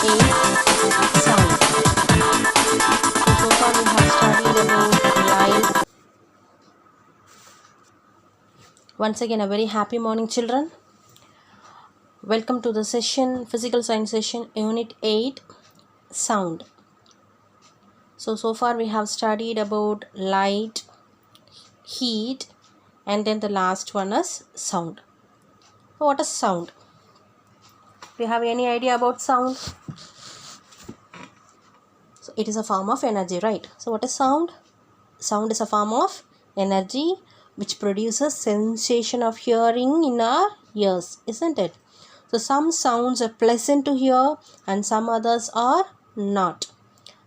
8 sound. So far we have studied about light. Once again, a very happy morning, children. Welcome to the session, physical science session, unit 8, sound. So far we have studied about light, heat, and then the last one is sound. So what is sound? Do you have any idea about sound? So it is a form of energy, right? So what is sound? Sound is a form of energy which produces sensation of hearing in our ears, isn't it? So some sounds are pleasant to hear and some others are not.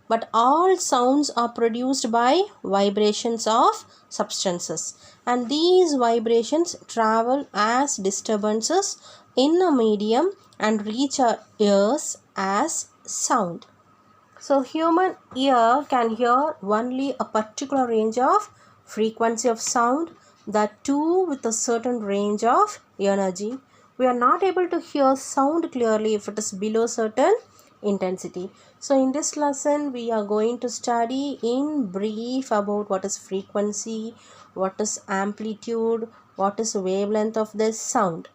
But all sounds are produced by vibrations of substances, and these vibrations travel as disturbances in a medium and reach our ears as sound. So human ear can hear only a particular range of frequency of sound, that too with a certain range of energy. We are not able to hear sound clearly if it is below certain intensity. So in this lesson we are going to study in brief about what is frequency, what is amplitude, what is wavelength of this sound.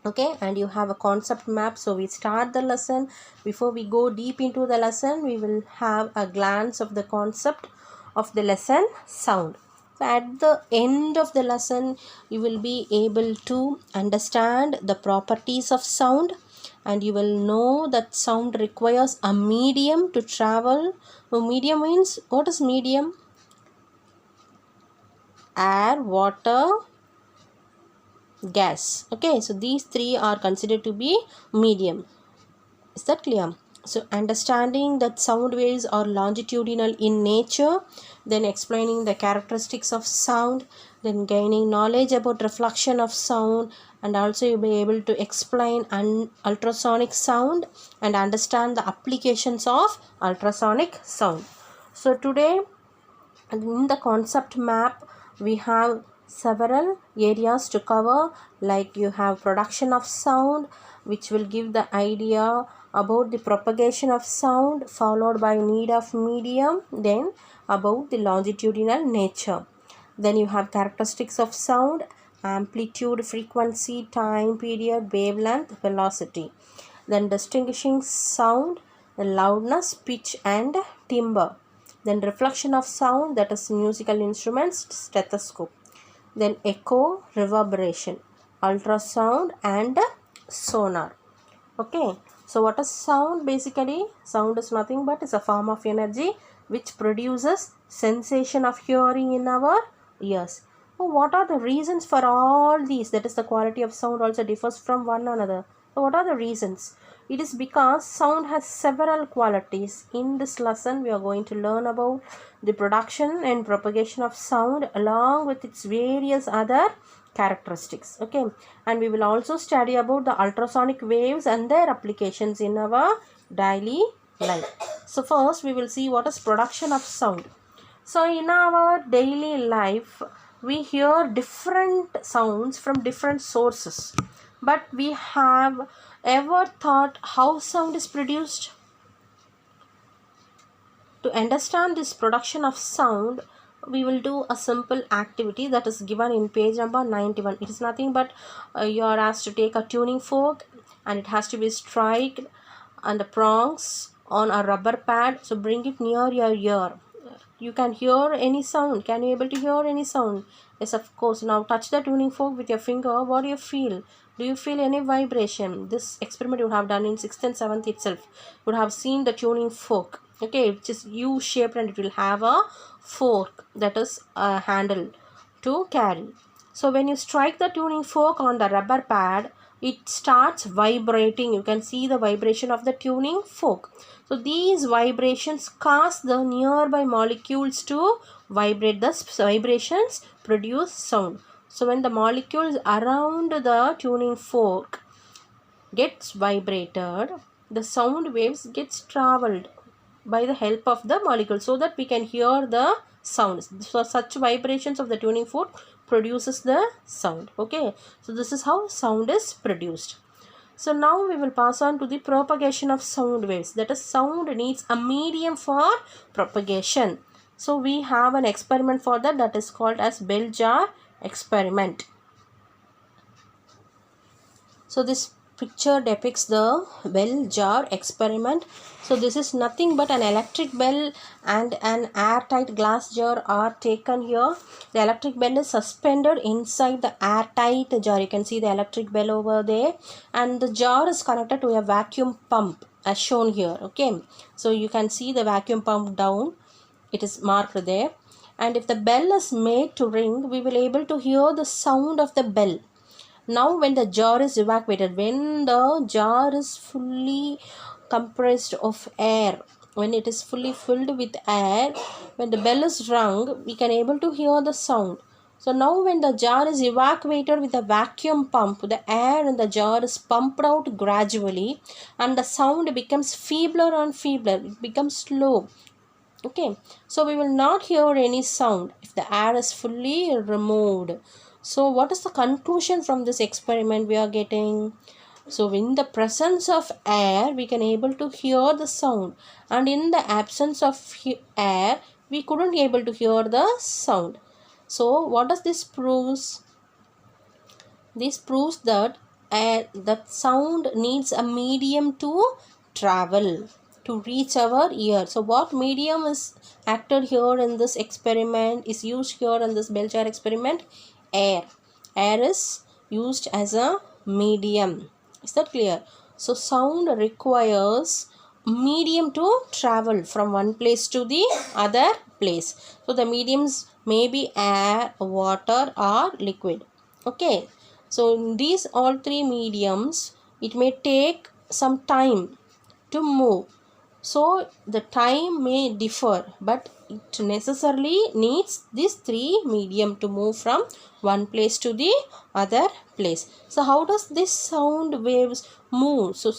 Okay, and you have a concept map. So we start the lesson. Before we go deep into the lesson, we will have a glance of the concept of the lesson, sound. So at the end of the lesson, you will be able to understand the properties of sound, and you will know that sound requires a medium to travel. So medium means, what is medium? Air, water, gas. Okay, so these three are considered to be medium. Is that clear? So understanding that sound waves are longitudinal in nature, then explaining the characteristics of sound, then gaining knowledge about reflection of sound, and also you'll be able to explain ultrasonic sound and understand the applications of ultrasonic sound. So today in the concept map we have several areas to cover, like you have production of sound, which will give the idea about the propagation of sound, followed by need of medium, then about the longitudinal nature. Then you have characteristics of sound, amplitude, frequency, time period, wavelength, velocity. Then distinguishing sound, the loudness, pitch and timbre. Then reflection of sound, that is musical instruments, stethoscope. Then echo, reverberation, ultrasound and sonar. Okay, so what is sound? Basically sound is nothing but is a form of energy which produces sensation of hearing in our ears. So what are the reasons for all these? That is, the quality of sound also differs from one another. So what are the reasons? It is because sound has several qualities. In this lesson we are going to learn about the production and propagation of sound along with its various other characteristics. Okay, and we will also study about the ultrasonic waves and their applications in our daily life. So first we will see what is production of sound. So in our daily life we hear different sounds from different sources, but we have ever thought how sound is produced? To understand this production of sound, we will do a simple activity that is given in page number 91. It is nothing but you are asked to take a tuning fork and it has to be struck on the prongs on a rubber pad. So bring it near your ear. You can hear any sound. Can you able to hear any sound? Yes, of course. Now touch the tuning fork with your finger. What do you feel? Do you feel any vibration? This experiment you have done in 6th and 7th itself. You would have seen the tuning fork. Okay, which is U shaped and it will have a fork, that is a handle to carry. So when you strike the tuning fork on the rubber pad, it starts vibrating. You can see the vibration of the tuning fork. So these vibrations cause the nearby molecules to vibrate. Thus vibrations produce sound. So when the molecules around the tuning fork gets vibrated, the sound waves gets traveled by the help of the molecule so that we can hear the sounds. So such vibrations of the tuning fork produces the sound. Okay, so this is how sound is produced. So now we will pass on to the propagation of sound waves. That is, sound needs a medium for propagation. So we have an experiment for that, that is called as bell jar experiment. So this picture depicts the bell jar experiment. So this is nothing but an electric bell and an airtight glass jar are taken here. The electric bell is suspended inside the airtight jar. You can see the electric bell over there, and the jar is connected to a vacuum pump as shown here. Okay, so you can see the vacuum pump down, it is marked there, and if the bell is made to ring, we will able to hear the sound of the bell. Now when the jar is evacuated, when the jar is fully compressed of air, when it is fully filled with air, when the bell is rung, we can able to hear the sound. So now when the jar is evacuated with a vacuum pump, the air in the jar is pumped out gradually and the sound becomes feebler and feebler, it becomes slow. Okay, so we will not hear any sound if the air is fully removed. So what is the conclusion from this experiment we are getting? So in the presence of air, we can able to hear the sound, and in the absence of air, we couldn't able to hear the sound. So what does this proves? This proves that that sound needs a medium to travel, to reach our ear. So what medium is acted here in this experiment, is used here in this bell jar experiment? Air. Air is used as a medium. Is that clear? So sound requires medium to travel from one place to the other place. So the mediums may be air, water or liquid. Okay, so in these all three mediums, it may take some time to move. So the time may differ, but it necessarily needs these three medium to move from one place to the other place. So how does this sound waves move? So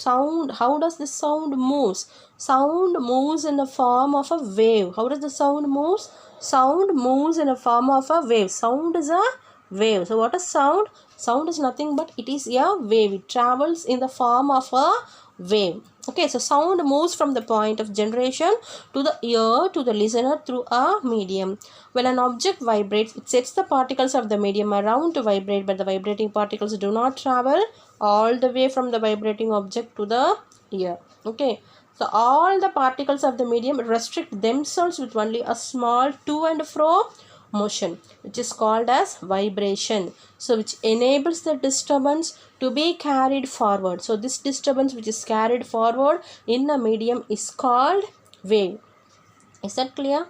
how does this sound moves? Sound moves in the form of a wave. How does the sound moves? Sound moves in the form of a wave. Sound is a wave. So what is sound? Sound is nothing but it is a wave. It travels in the form of a wave. Okay, so sound moves from the point of generation to the ear to the listener through a medium. When an object vibrates, it sets the particles of the medium around to vibrate, but the vibrating particles do not travel all the way from the vibrating object to the ear. Okay, so all the particles of the medium restrict themselves with only a small to and fro motion, which is called as vibration. So which enables the disturbance to be carried forward. So this disturbance which is carried forward in a medium is called wave. Is that clear?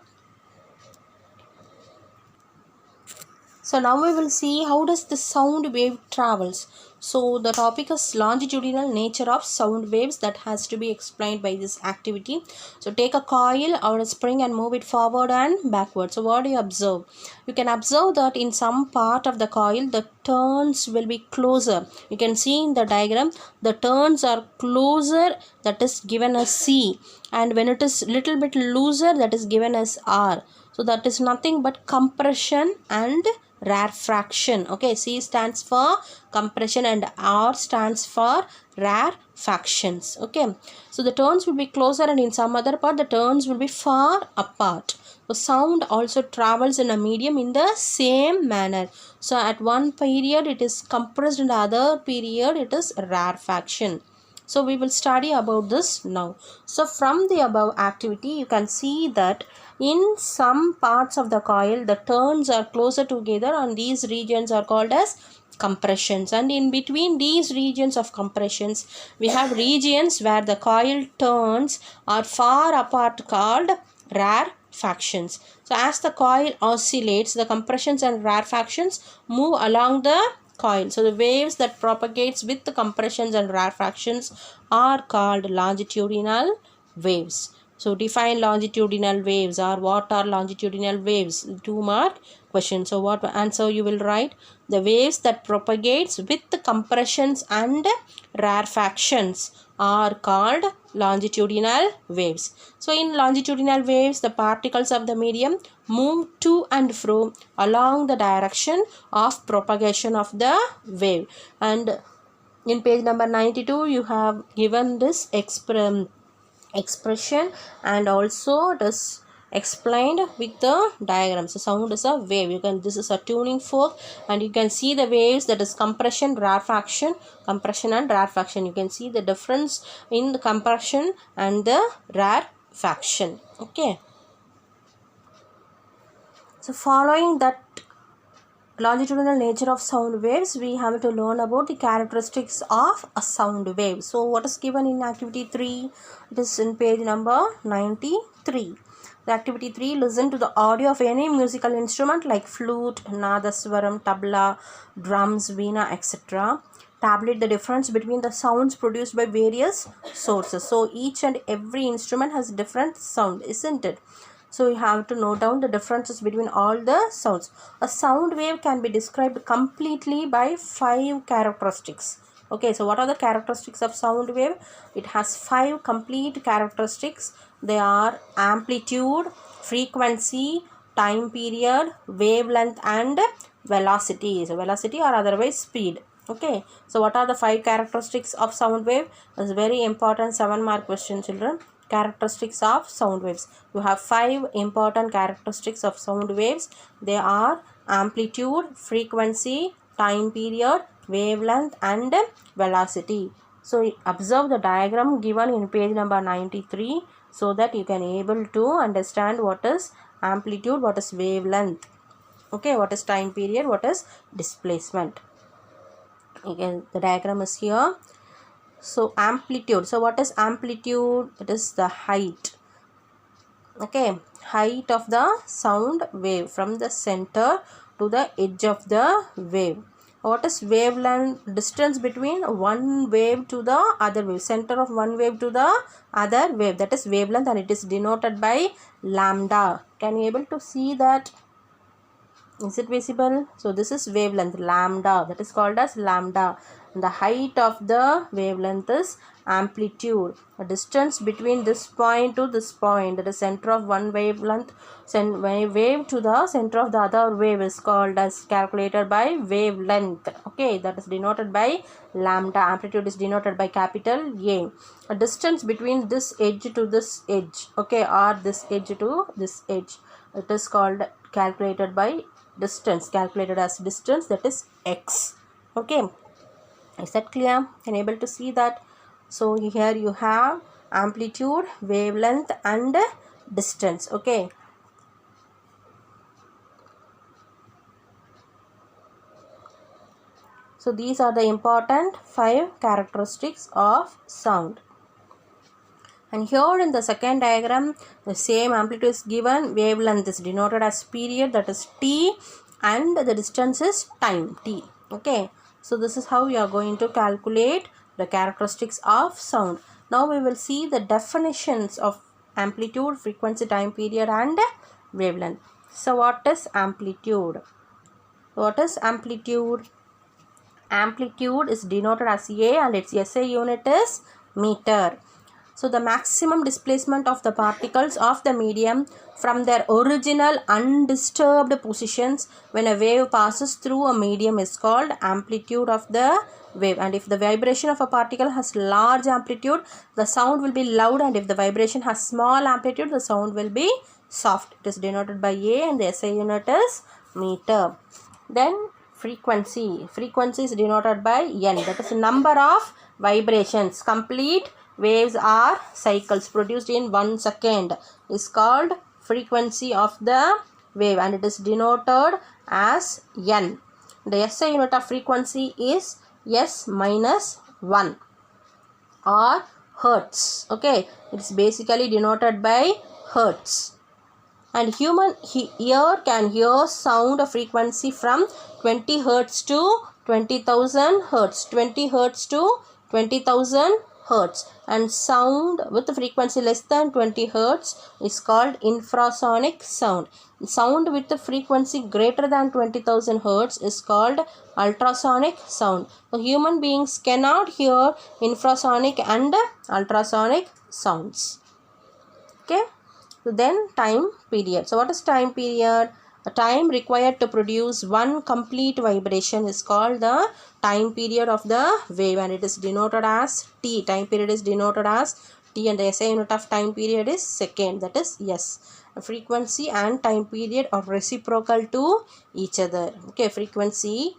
So now we will see how does the sound wave travels. So the topic is longitudinal nature of sound waves that has to be explained by this activity. So take a coil or a spring and move it forward and backward. So what do you observe? You can observe that in some part of the coil the turns will be closer. You can see in the diagram the turns are closer, that is given as C, and when it is little bit looser, that is given as R. So that is nothing but compression and rarefaction. Okay, C stands for compression and R stands for rarefactions. Okay, so the turns will be closer and in some other part the turns will be far apart. So sound also travels in a medium in the same manner. So at one period it is compressed, in the other period it is rarefaction. So we will study about this now. So from the above activity you can see that in some parts of the coil the turns are closer together and these regions are called as compressions, and in between these regions of compressions we have regions where the coil turns are far apart called rarefactions. So as the coil oscillates, the compressions and rarefactions move along the coil. So the waves that propagates with the compressions and rarefactions are called longitudinal waves. So define longitudinal waves, or what are longitudinal waves? 2 mark question. So what answer you will write? The waves that propagates with the compressions and rarefactions are called longitudinal waves. So in longitudinal waves the particles of the medium move to and fro along the direction of propagation of the wave, and In page number 92, you have given this expression, and also it is explained with the diagram. So sound is a wave. This is a tuning fork, and you can see the waves, that is compression, rarefaction, compression and rarefaction. You can see the difference in the compression and the rarefaction. Okay. So following that longitudinal nature of sound waves, we have to learn about the characteristics of a sound wave. So what is given in activity 3? It is in page number 93. The activity 3, listen to the audio of any musical instrument like flute, nadaswaram, tabla, drums, veena, etc. Tabulate the difference between the sounds produced by various sources. So each and every instrument has different sound, isn't it? So you have to note down the differences between all the sounds. A sound wave can be described completely by 5 characteristics. Okay, so what are the characteristics of sound wave? It has 5 complete characteristics. They are amplitude, frequency, time period, wavelength and velocity. So velocity or otherwise speed. Okay, so what are the 5 characteristics of sound wave? It's very important 7-mark question, children. Characteristics of sound waves. You have 5 important characteristics of sound waves. They are amplitude, frequency, time period, wavelength and velocity. So observe the diagram given in page number 93, so that you can able to understand what is amplitude, what is wavelength, okay, what is time period, what is displacement. Again, the diagram is here. So amplitude, so what is amplitude? It is the height, okay, height of the sound wave from the center to the edge of the wave. What is wavelength? Distance between one wave to the other wave, center of one wave to the other wave, that is wavelength, and it is denoted by lambda. Can you able to see that? Is it visible? So this is wavelength, lambda, that is called as lambda. The height of the wavelength is amplitude. The distance between this point to this point, that is center of one wavelength, wave to the center of the other wave, is called as calculated by wavelength. Okay, that is denoted by lambda. Amplitude is denoted by capital A. A distance between this edge to this edge, okay, or this edge to this edge, it is called calculated by distance, calculated as distance, that is x. Okay, is that clear? Can you able to see that? So here you have amplitude, wavelength and distance. Okay, so these are the important 5 characteristics of sound. And here in the second diagram, the same amplitude is given, wavelength is denoted as period, that is t, and the distance is time, t. Okay, so this is how we are going to calculate the characteristics of sound. Now we will see the definitions of amplitude, frequency, time period and wavelength. So what is amplitude? What is amplitude? Amplitude is denoted as A and its SI unit is meter. So the maximum displacement of the particles of the medium from their original undisturbed positions when a wave passes through a medium is called amplitude of the wave. And if the vibration of a particle has large amplitude, the sound will be loud, and if the vibration has small amplitude, the sound will be soft. It is denoted by A and the SI unit is meter. Then frequency. Frequency is denoted by N, that is the number of vibrations. Complete waves are cycles produced in 1 second is called frequency of the wave, and it is denoted as N. The SI unit of frequency is S minus 1 or hertz. Okay, it's basically denoted by hertz. And human ear can hear sound of frequency from 20 hertz to 20,000 hertz, 20 hertz to 20,000 hertz, and sound with the frequency less than 20 hertz is called infrasonic sound. Sound with the frequency greater than 20,000 hertz is called ultrasonic sound. So human beings cannot hear infrasonic and ultrasonic sounds. Okay, so then time period. So what is time period? The time required to produce one complete vibration is called the time period of the wave, and it is denoted as T. Time period is denoted as T, and the SI unit of time period is second, that is S. Frequency and time period are reciprocal to each other. Okay, frequency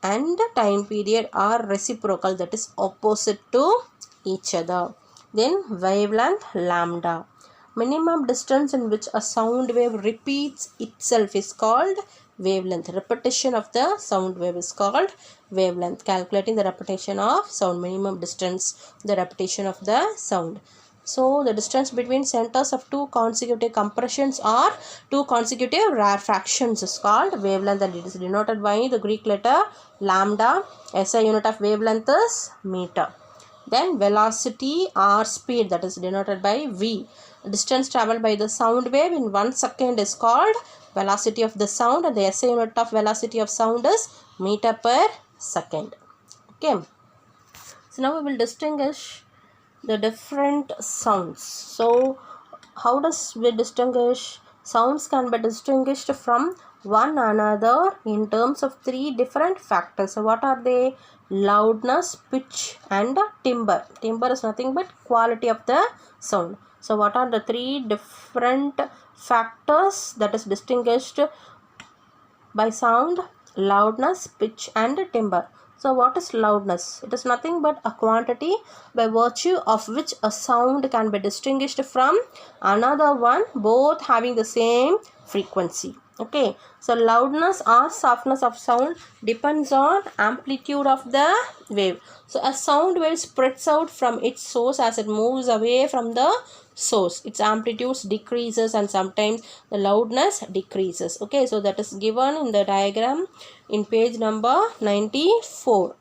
and time period are reciprocal, that is opposite to each other. Then wavelength lambda. Minimum distance in which a sound wave repeats itself is called wavelength. Repetition of the sound wave is called wavelength. Calculating the repetition of sound. Minimum distance, the repetition of the sound. So the distance between centers of two consecutive compressions or two consecutive rarefactions is called wavelength, and it is denoted by the Greek letter lambda. SI unit of wavelength is meter. Then velocity or speed, that is denoted by V. Distance traveled by the sound wave in 1 second is called velocity of the sound, and the SI unit of velocity of sound is meter per second. Okay. So now we will distinguish the different sounds. So how does we distinguish? Sounds can be distinguished from one another in terms of three different factors. So what are they? Loudness, pitch and timbre. Timbre is nothing but quality of the sound. So what are the three different factors that is distinguished by sound? Loudness, pitch and timbre. So what is loudness? It is nothing but a quantity by virtue of which a sound can be distinguished from another one, both having the same frequency. Okay, so loudness or softness of sound depends on amplitude of the wave. So a sound wave spreads out from its source as it moves away from the source. Its amplitude decreases and sometimes the loudness decreases. Okay, so that is given in the diagram in page number 94.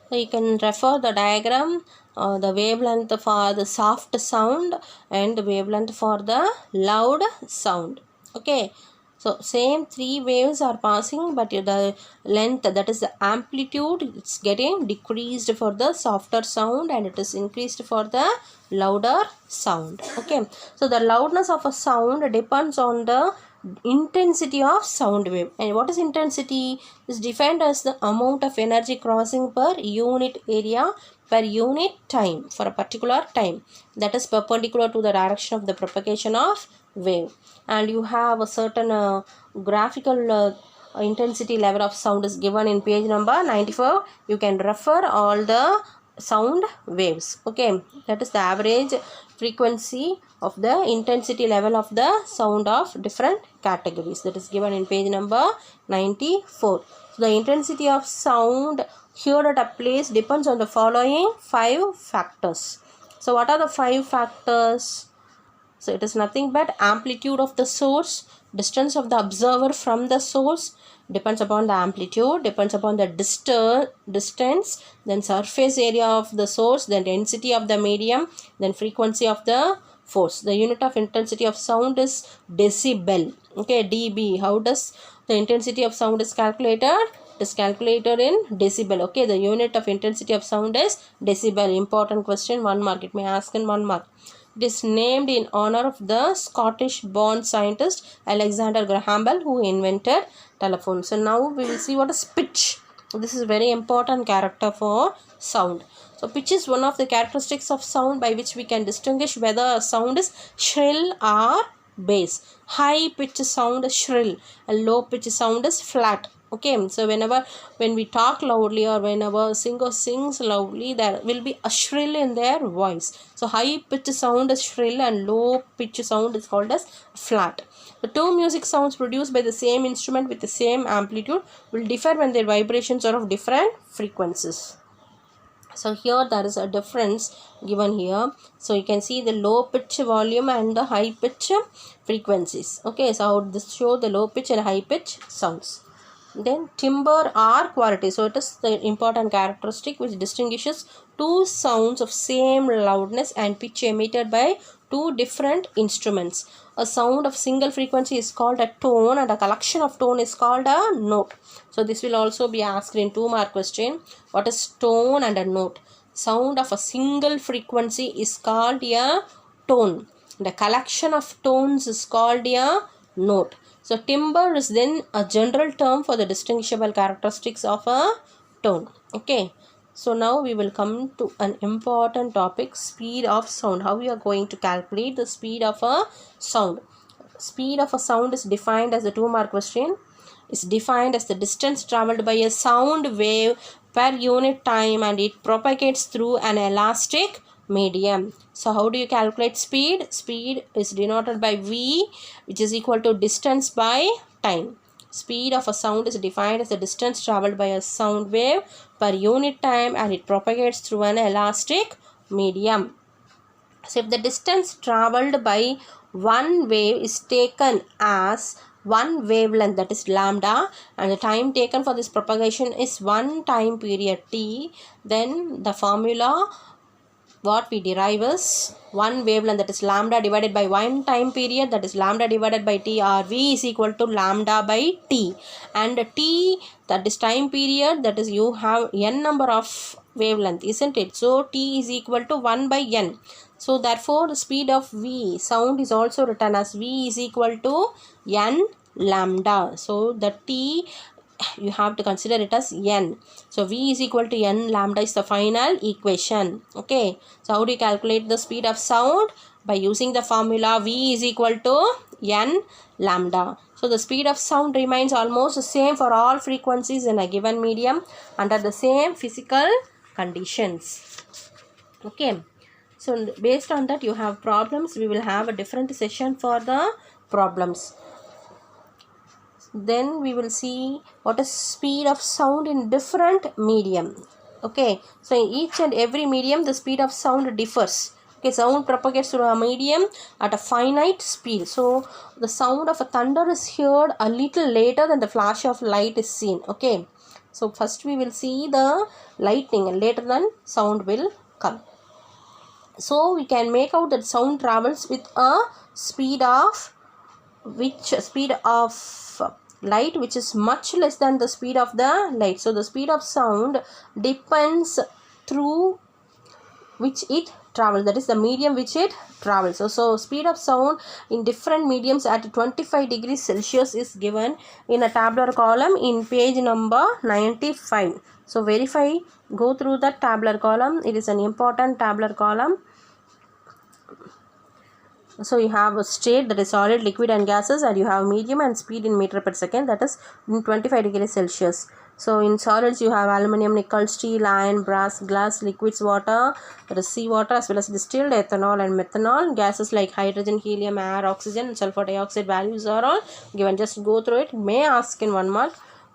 So you can refer the diagram, the wavelength for the soft sound and the wavelength for the loud sound. Okay, so same three waves are passing, but the length, that is the amplitude, it's getting decreased for the softer sound and it is increased for the louder sound. Okay, so the loudness of a sound depends on the intensity of sound wave. And what is intensity? Is defined as the amount of energy crossing per unit area per unit time for a particular time, that is perpendicular to the direction of the propagation of wave. And you have a certain graphical intensity level of sound is given in page number 94. You can refer all the sound waves. Okay, that is the average frequency of the intensity level of the sound of different categories, that is given in page number 94. So the intensity of sound here at a place depends on the following 5 factors. So what are the 5 factors? So it is nothing but amplitude of the source, distance of the observer from the source, depends upon the amplitude, depends upon the distance, then surface area of the source, then density of the medium, then frequency of the force. The unit of intensity of sound is decibel. Okay, dB. How does the intensity of sound is calculated? It is calculated in decibel. Okay, the unit of intensity of sound is decibel. Important question, 1 mark. It may ask in 1 mark. It is named in honor of the Scottish-born scientist Alexander Graham Bell, who invented telephone. So now we will see what is pitch. This is a very important character for sound. So pitch is one of the characteristics of sound by which we can distinguish whether a sound is shrill or bass. High pitch sound is shrill and low pitch sound is flat. Okay, so when we talk loudly or whenever a singer sings loudly, there will be a shrill in their voice. So high pitch sound is shrill and low pitch sound is called as flat. The two music sounds produced by the same instrument with the same amplitude will differ when their vibrations are of different frequencies. So here there is a difference given here. So you can see the low pitch volume and the high pitch frequencies. Okay, so how this show the low pitch and high pitch sounds. Then timbre or quality. So it is the important characteristic which distinguishes two sounds of same loudness and pitch emitted by two different instruments. A sound of single frequency is called a tone and a collection of tone is called a note. So this will also be asked in 2 mark question. What is tone and a note? Sound of a single frequency is called a tone. The collection of tones is called a note. So timbre is then a general term for the distinguishable characteristics of a tone. Okay. So now we will come to an important topic, speed of sound. How we are going to calculate the speed of a sound. Speed of a sound is defined as a 2-mark question. Is defined as the distance traveled by a sound wave per unit time, and it propagates through an elastic medium. So how do you calculate speed? Speed is denoted by V, which is equal to distance by time. Speed of a sound is defined as the distance traveled by a sound wave per unit time, and it propagates through an elastic medium. So if the distance traveled by one wave is taken as one wavelength, that is lambda, and the time taken for this propagation is one time period t, then the formula what we derive is one wavelength, that is lambda divided by one time period, that is lambda divided by t, or V is equal to lambda by t, and t, that is time period, that is you have n number of wavelength, isn't it? So t is equal to 1 by n. So therefore the speed of V sound is also written as V is equal to n lambda. So the t you have to consider it as n. So V is equal to n lambda is the final equation. Okay. So how do you calculate the speed of sound? By using the formula V is equal to n lambda. So the speed of sound remains almost the same for all frequencies in a given medium under the same physical conditions. Okay. So based on that you have problems. We will have a different session for the problems. Then we will see what is speed of sound in different medium. Okay, so in each and every medium the speed of sound differs. Okay, sound propagates through a medium at a finite speed. So the sound of a thunder is heard a little later than the flash of light is seen. Okay, so first we will see the lightning and later then sound will come. So we can make out that sound travels with a speed of light which is much less than the speed of the light. So the speed of sound depends through which it travels, that is the medium which it travels. So speed of sound in different mediums at 25 degrees Celsius is given in a tabular column in page number 95. So verify, go through the tabular column. It is an important tabular column. So you have a state, that is solid, liquid and gases, and you have medium and speed in meter per second, that is in 25 degrees Celsius. So in solids you have aluminum, nickel, steel, iron, brass, glass, liquids, water, that is seawater, as well as distilled ethanol and methanol. Gases like hydrogen, helium, air, oxygen and sulfur dioxide values are all given. Just go through it. May ask in 1 mark,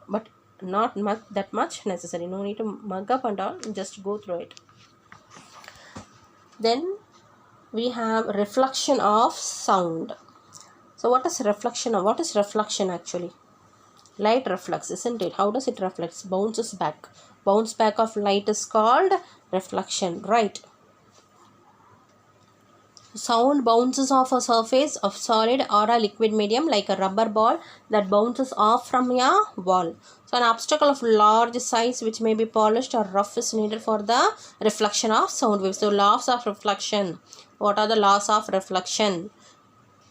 but not that much necessary. No need to mug up and all. Just go through it. Then we have reflection of sound. So what is reflection actually? Light reflects, isn't it? How does it reflects? Bounces back. Bounce back of light is called reflection, right? Sound bounces off a surface of solid or a liquid medium like a rubber ball that bounces off from a wall. So an obstacle of large size which may be polished or rough is needed for the reflection of sound waves. So laws of reflection. What are the laws of reflection?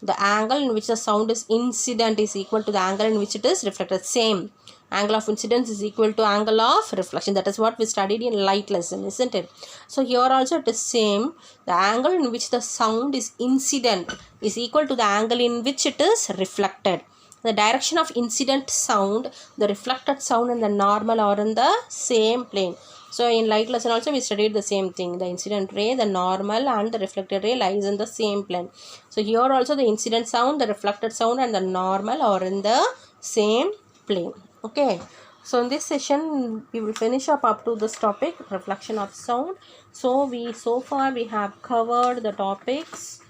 The angle in which the sound is incident is equal to the angle in which it is reflected. Same. Angle of incidence is equal to angle of reflection. That is what we studied in light lesson, isn't it? So here also it is same. The angle in which the sound is incident is equal to the angle in which it is reflected. The direction of incident sound, the reflected sound and the normal are in the same plane. So in light lesson also we studied the same thing. The incident ray, the normal and the reflected ray lies in the same plane. So here also the incident sound, the reflected sound and the normal are in the same plane. Okay. So in this session we will finish up to this topic, reflection of sound. So far we have covered the topics: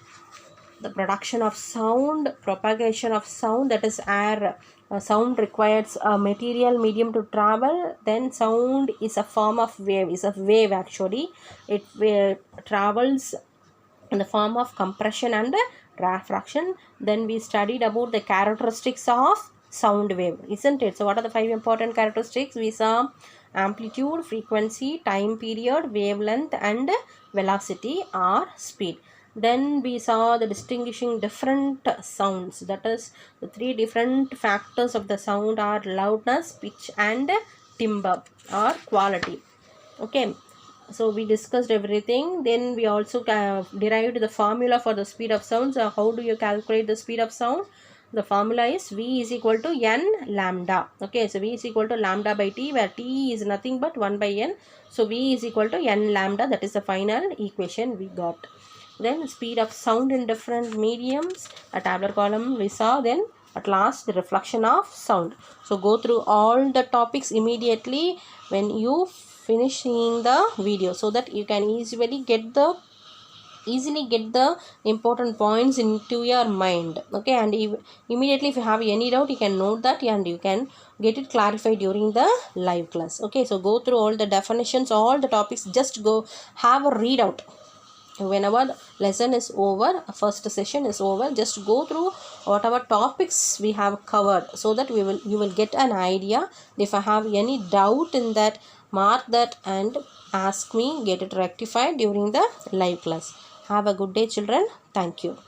the production of sound, propagation of sound, that is air. Sound requires a material medium to travel. Then sound is a form of wave, is a wave actually. It travels in the form of compression and refraction. Then we studied about the characteristics of sound wave, isn't it? So what are the 5 important characteristics? We saw amplitude, frequency, time period, wavelength and velocity or speed. Then we saw the distinguishing different sounds, that is the three different factors of the sound are loudness, pitch and timbre or quality. Okay, so we discussed everything. Then we also derived the formula for the speed of sound. So how do you calculate the speed of sound? The formula is V is equal to N lambda. Okay, so V is equal to lambda by T, where T is nothing but 1 by N. So V is equal to N lambda. That is the final equation we got. Then speed of sound in different mediums, a tabular column we saw. Then at last the reflection of sound. So go through all the topics immediately when you finish seeing the video, so that you can easily get the important points into your mind. Okay, and immediately if you have any doubt, you can note that and you can get it clarified during the live class. Okay, so go through all the definitions, all the topics, just go have a readout. Whenever the lesson is over, first session is over, just go through whatever topics we have covered, so that you will get an idea. If I have any doubt in that, mark that and ask me, get it rectified during the live class. Have a good day, children. Thank you.